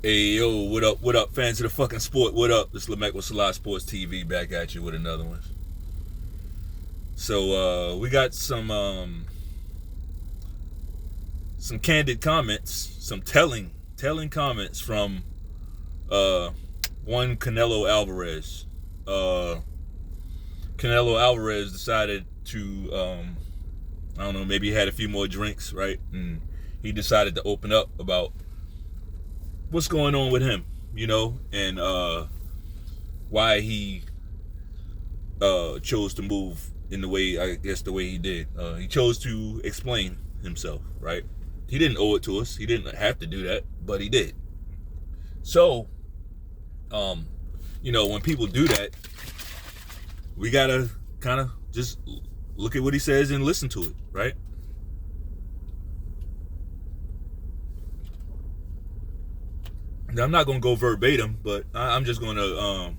Hey, yo, what up, fans of the fucking sport? What up? This is Lamech with Selah Sports TV back at you with another one. So, we got some candid comments, some telling comments from, one Canelo Alvarez. Canelo Alvarez decided to, I don't know, maybe he had a few more drinks, right? And he decided to open up about what's going on with him, and why he chose to move in the way, I guess, the way he did. He chose to explain himself, right? He didn't owe it to us. He didn't have to do that, but he did. So, when people do that, we gotta kind of just look at what he says and listen to it, right? Now, I'm not going to go verbatim, but I'm just going to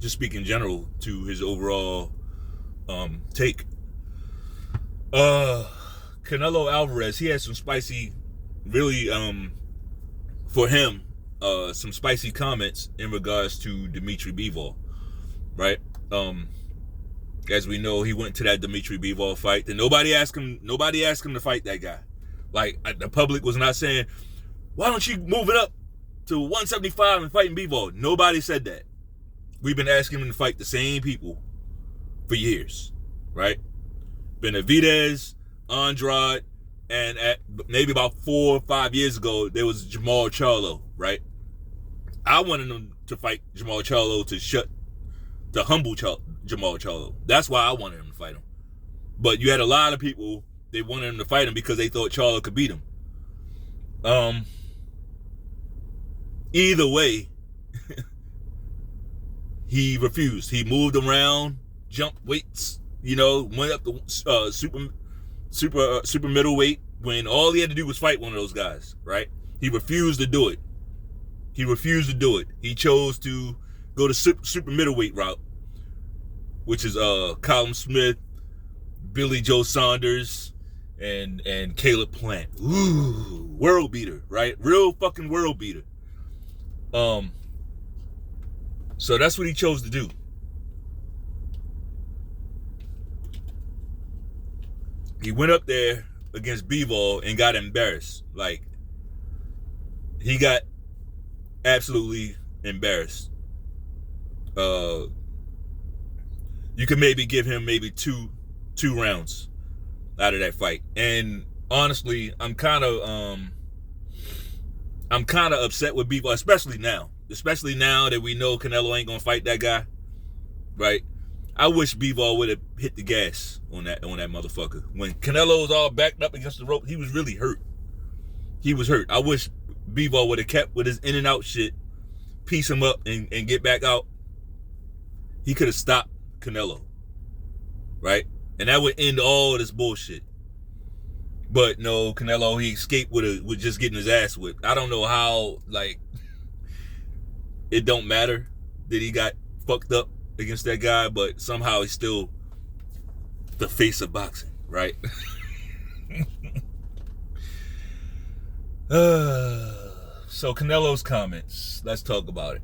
just speak in general to his overall take. Canelo Alvarez, he had some spicy, really, for him, some spicy comments in regards to Dmitry Bivol, right? As we know, he went to that Dmitry Bivol fight, and nobody asked him to fight that guy. Like, the public was not saying, why don't you move it up to 175 and fighting Bivol? Nobody said that. We've been asking him to fight the same people for years, right? Benavidez, Andrade, and at maybe about 4 or 5 years ago, there was Jamal Charlo, right? I wanted him to fight Jamal Charlo to humble Jamal Charlo. That's why I wanted him to fight him. But you had a lot of people, they wanted him to fight him because they thought Charlo could beat him. Either way, he refused. He moved around, jumped weights, went up to super middleweight when all he had to do was fight one of those guys, right? He refused to do it. He chose to go to super middleweight route, which is Callum Smith, Billy Joe Saunders, and Caleb Plant. Ooh, world beater, right? Real fucking world beater. So that's what he chose to do. He went up there against Bivol and got embarrassed. Like, he got absolutely embarrassed. You could maybe give him maybe two rounds out of that fight. And honestly, I'm kind of upset with Bivol, especially now that we know Canelo ain't gonna fight that guy, right? I wish Bivol would have hit the gas on that motherfucker. When Canelo was all backed up against the rope, he was really hurt. I wish Bivol would have kept with his in and out shit, piece him up and get back out. He could have stopped Canelo, right? And that would end all this bullshit. But no, Canelo, he escaped with just getting his ass whipped. I don't know how, like, it don't matter that he got fucked up against that guy, but somehow he's still the face of boxing, right? So Canelo's comments, let's talk about it.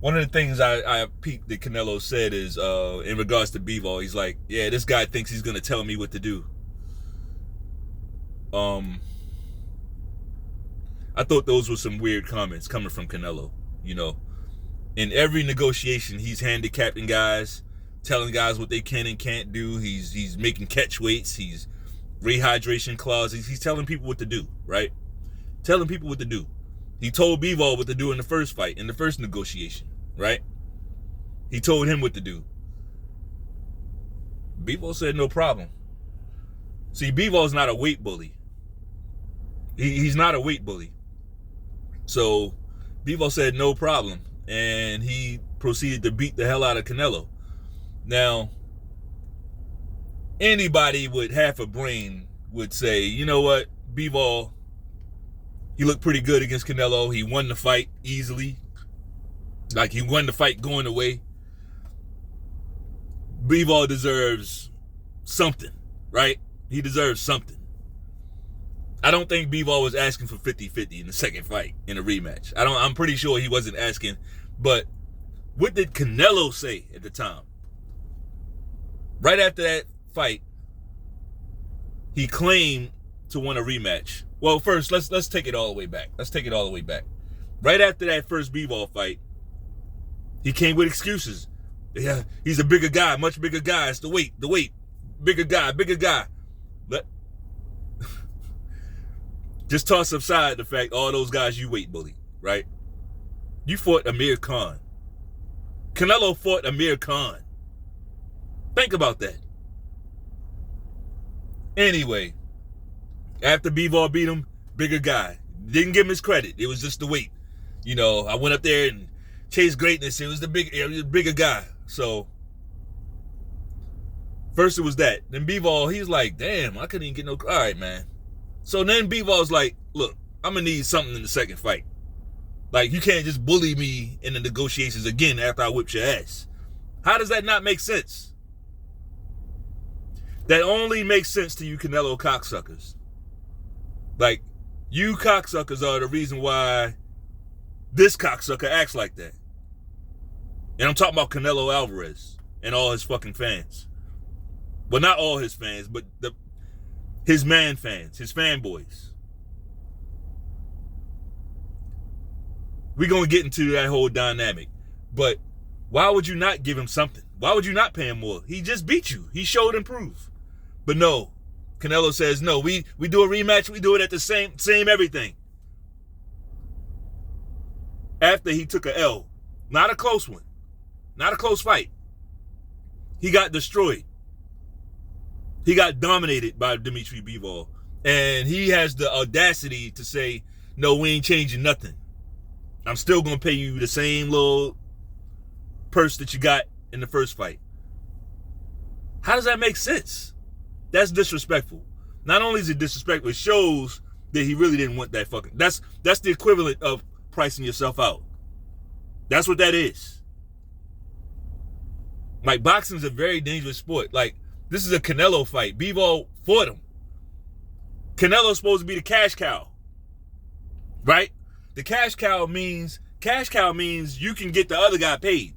One of the things I peeped that Canelo said is, in regards to Bivol, he's like, yeah, this guy thinks he's going to tell me what to do. I thought those were some weird comments coming from Canelo. In every negotiation, he's handicapping guys, telling guys what they can and can't do. He's making catch weights. He's rehydration clauses. He's telling people what to do, right? Telling people what to do. He told Bivol what to do in the first fight, in the first negotiation, right? He told him what to do. Bivol said no problem. See, Bivol's not a weight bully. He's not a weight bully. So Bivol said no problem, and he proceeded to beat the hell out of Canelo. Now, anybody with half a brain would say, you know what, Bivol, he looked pretty good against Canelo. He won the fight easily. Like, he won the fight going away. Bivol deserves something, right? He deserves something. I don't think Bivol was asking for 50-50 in the second fight in a rematch. I'm pretty sure he wasn't asking. But what did Canelo say at the time? Right after that fight, he claimed to want a rematch. Well, first, let's take it all the way back. Right after that first Bivol fight, he came with excuses. Yeah, he's a bigger guy, much bigger guy. It's the weight. Bigger guy. But just toss aside the fact all those guys you weight bully, right? You fought Amir Khan. Canelo fought Amir Khan. Think about that. Anyway, after Bivol beat him, bigger guy. Didn't give him his credit. It was just the weight. You know, I went up there and chased greatness. It was the bigger guy. So, first it was that. Then Bivol, he's like, damn, I couldn't even get no... All right, man. So then Bivol's like, look, I'm going to need something in the second fight. Like, you can't just bully me in the negotiations again after I whipped your ass. How does that not make sense? That only makes sense to you Canelo cocksuckers. Like, you cocksuckers are the reason why this cocksucker acts like that. And I'm talking about Canelo Alvarez and all his fucking fans. Well, not all his fans, but his man fans, his fanboys. We're going to get into that whole dynamic. But why would you not give him something? Why would you not pay him more? He just beat you. He showed and proved. But no, Canelo says, no, we do a rematch. We do it at the same everything. After he took a L. Not a close one. Not a close fight. He got destroyed. He got dominated by Dmitry Bivol. And he has the audacity to say, no, we ain't changing nothing. I'm still going to pay you the same little purse that you got in the first fight. How does that make sense? That's disrespectful. Not only is it disrespectful, it shows that he really didn't want that fucking... That's the equivalent of pricing yourself out. That's what that is. Like, boxing is a very dangerous sport. Like, this is a Canelo fight. Bivol fought him. Canelo's supposed to be the cash cow. Right? The cash cow means you can get the other guy paid.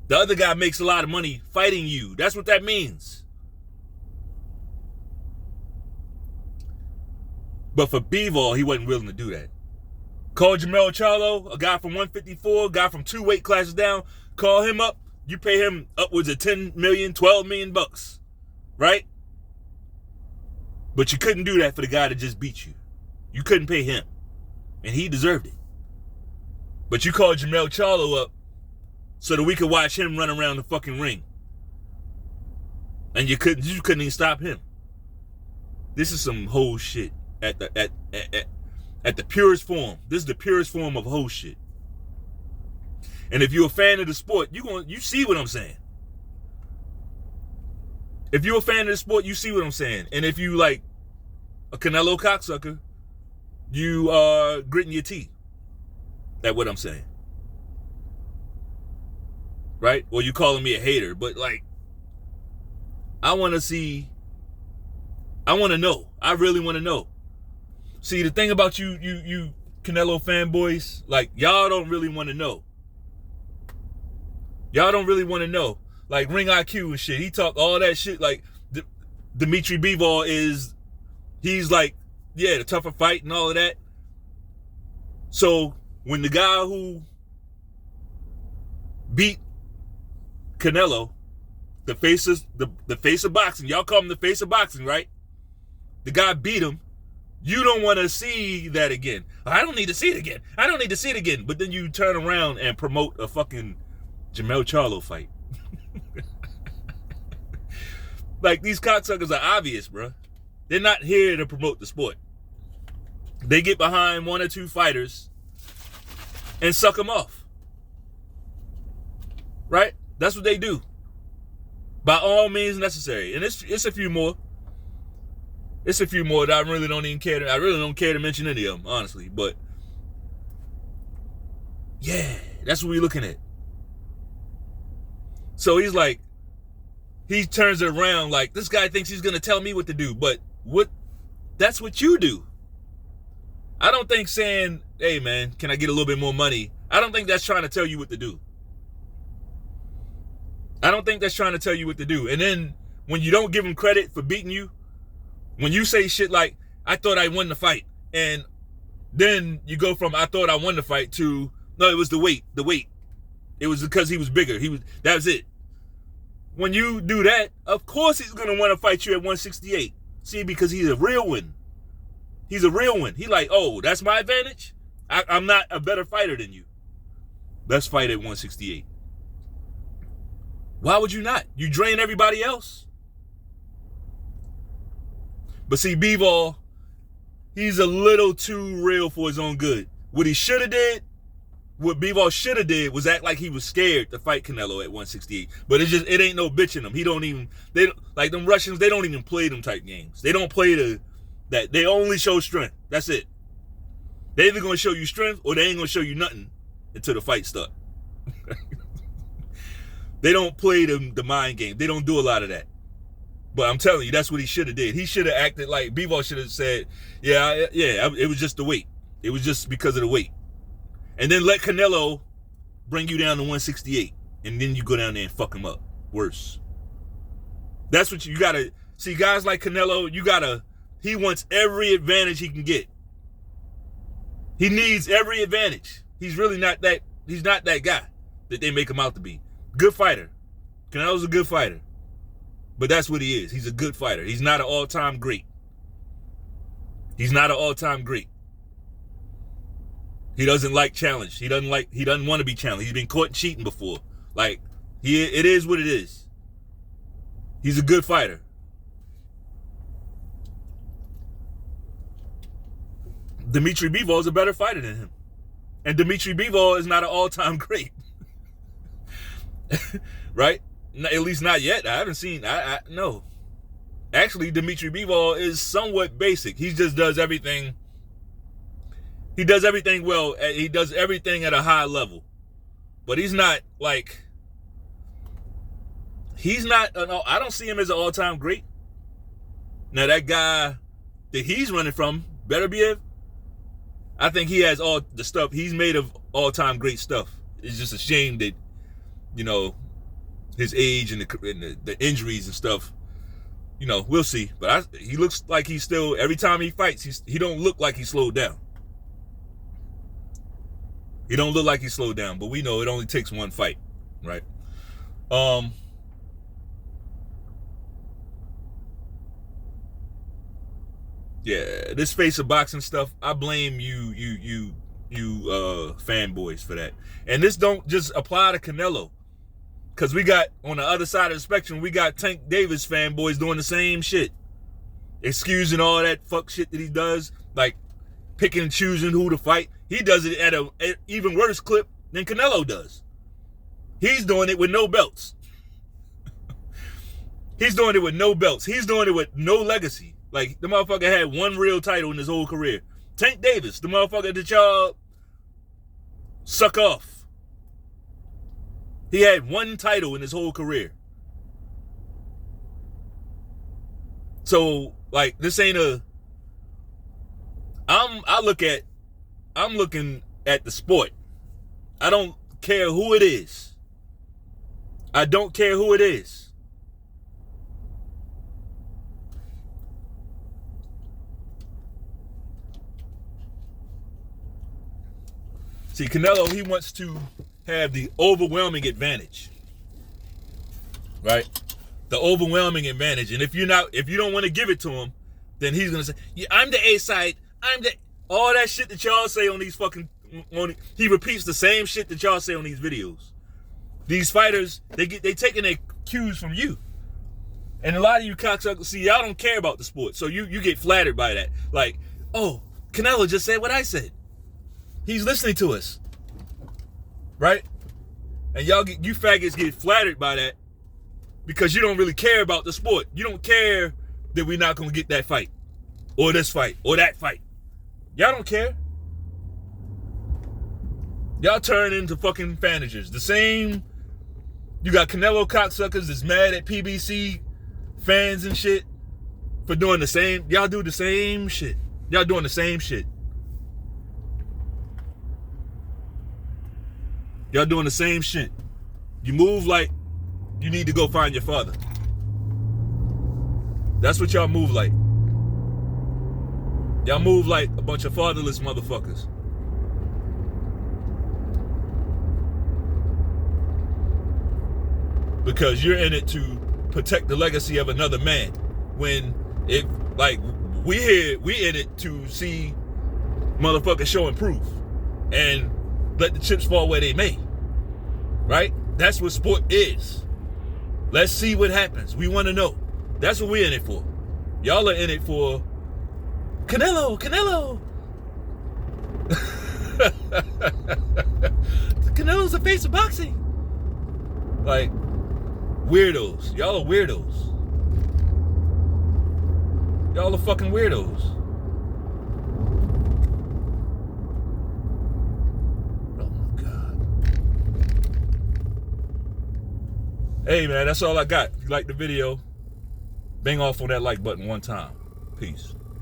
The other guy makes a lot of money fighting you. That's what that means. But for Bivol, he wasn't willing to do that. Call Jermell Charlo, a guy from 154, a guy from 2 weight classes down. Call him up. You pay him upwards of 10 million, 12 million bucks. Right? But you couldn't do that for the guy that just beat you. You couldn't pay him. And he deserved it. But you called Jermell Charlo up so that we could watch him run around the fucking ring. And you couldn't even stop him. This is some whole shit at the purest form. This is the purest form of whole shit. And if you're a fan of the sport, you see what I'm saying. If you're a fan of the sport, you see what I'm saying. And if you like a Canelo cocksucker, you are gritting your teeth at what I'm saying. Right? Or you calling me a hater. But like, I want to know. I really want to know. See, the thing about you Canelo fanboys, like, y'all don't really want to know. Y'all don't really want to know. Like, Ring IQ and shit. He talked all that shit. Like, Dmitry Bivol he's like, yeah, the tougher fight and all of that. So, when the guy who beat Canelo, the face of boxing, y'all call him the face of boxing, right? The guy beat him. You don't want to see that again. I don't need to see it again. But then you turn around and promote a fucking Jermell Charlo fight. Like, these cocksuckers are obvious, bro. They're not here to promote the sport. They get behind 1 or 2 fighters and suck them off. Right? That's what they do. By all means necessary. And it's a few more. It's a few more that I really don't care to mention any of them, honestly. But yeah, that's what we're looking at. So he's like, he turns it around like, this guy thinks he's gonna tell me what to do. But what That's what you do. I don't think saying, hey man, can I get a little bit more money? I don't think that's trying to tell you what to do. I don't think that's trying to tell you what to do. And then when you don't give him credit for beating you, when you say shit like, I thought I won the fight, and then you go from I thought I won the fight to, no, it was the weight. It was because he was bigger. That was it. When you do that, of course he's going to want to fight you at 168. See, because he's a real one. He's a real one. He like, oh, that's my advantage? I'm not a better fighter than you. Let's fight at 168. Why would you not? You drain everybody else. But see, Bivol, he's a little too real for his own good. What Bivol should have did was act like he was scared to fight Canelo at 168. But it ain't no bitch in him. Like them Russians, they don't even play them type games. They don't play that. They only show strength. That's it. They either gonna show you strength or they ain't gonna show you nothing until the fight starts. They don't play the mind game. They don't do a lot of that. But I'm telling you, that's what he should have did. He should have acted like Bivol should have said, yeah, it was just the weight. It was just because of the weight. And then let Canelo bring you down to 168. And then you go down there and fuck him up. Worse. That's what you gotta see. Guys like Canelo, he wants every advantage he can get. He needs every advantage. He's not that guy that they make him out to be. Good fighter. Canelo's a good fighter. But that's what he is. He's a good fighter. He's not an all-time great. He doesn't like challenge. He doesn't want to be challenged. He's been caught cheating before. Like, it is what it is. He's a good fighter. Dmitry Bivol is a better fighter than him. And Dmitry Bivol is not an all-time great. Right? At least not yet. I haven't seen. No. Actually, Dmitry Bivol is somewhat basic. He just does everything. He does everything well. He does everything at a high level. But he's not like. I don't see him as an all-time great. Now that guy that he's running from, Beterbiev, I think he has all the stuff. He's made of all-time great stuff. It's just a shame that, his age and the injuries and stuff, we'll see. But he looks like he's still, every time he fights, he don't look like he slowed down. He don't look like he slowed down, but we know it only takes one fight, right? Yeah, this face of boxing stuff, I blame you fanboys for that. And this don't just apply to Canelo. Because we got, on the other side of the spectrum, we got Tank Davis fanboys doing the same shit. Excusing all that fuck shit that he does. Like, picking and choosing who to fight. He does it at an even worse clip than Canelo does. He's doing it with no belts. He's doing it with no belts. He's doing it with no legacy. Like, the motherfucker had one real title in his whole career. Tank Davis, the motherfucker that y'all suck off. He had one title in his whole career. So, like, this ain't I'm looking at the sport. I don't care who it is. I don't care who it is. See, Canelo, he wants to have the overwhelming advantage, right? The overwhelming advantage. And if you don't want to give it to him, then he's gonna say, "Yeah, I'm the A side. All that shit that y'all say on these fucking." He repeats the same shit that y'all say on these videos. These fighters, they taking their cues from you, and a lot of you cocksuckers, see, y'all don't care about the sport, so you get flattered by that. Like, oh, Canelo just said what I said. He's listening to us. Right? And you faggots get flattered by that because you don't really care about the sport. You don't care that we're not going to get that fight or this fight or that fight. Y'all don't care. Y'all turn into fucking managers. The same, you got Canelo cocksuckers that's mad at PBC fans and shit for doing the same. Y'all do the same shit. Y'all doing the same shit. Y'all doing the same shit. You move like you need to go find your father. That's what y'all move like. Y'all move like a bunch of fatherless motherfuckers. Because you're in it to protect the legacy of another man. When it, like, we in it to see motherfuckers showing proof and let the chips fall where they may. Right? That's what sport is. Let's see what happens. We want to know. That's what we're in it for. Y'all are in it for Canelo. Canelo's the face of boxing. Like, weirdos. Y'all are weirdos. Y'all are fucking weirdos. Oh my God. Hey man, that's all I got. If you like the video, bang off on that like button one time. Peace.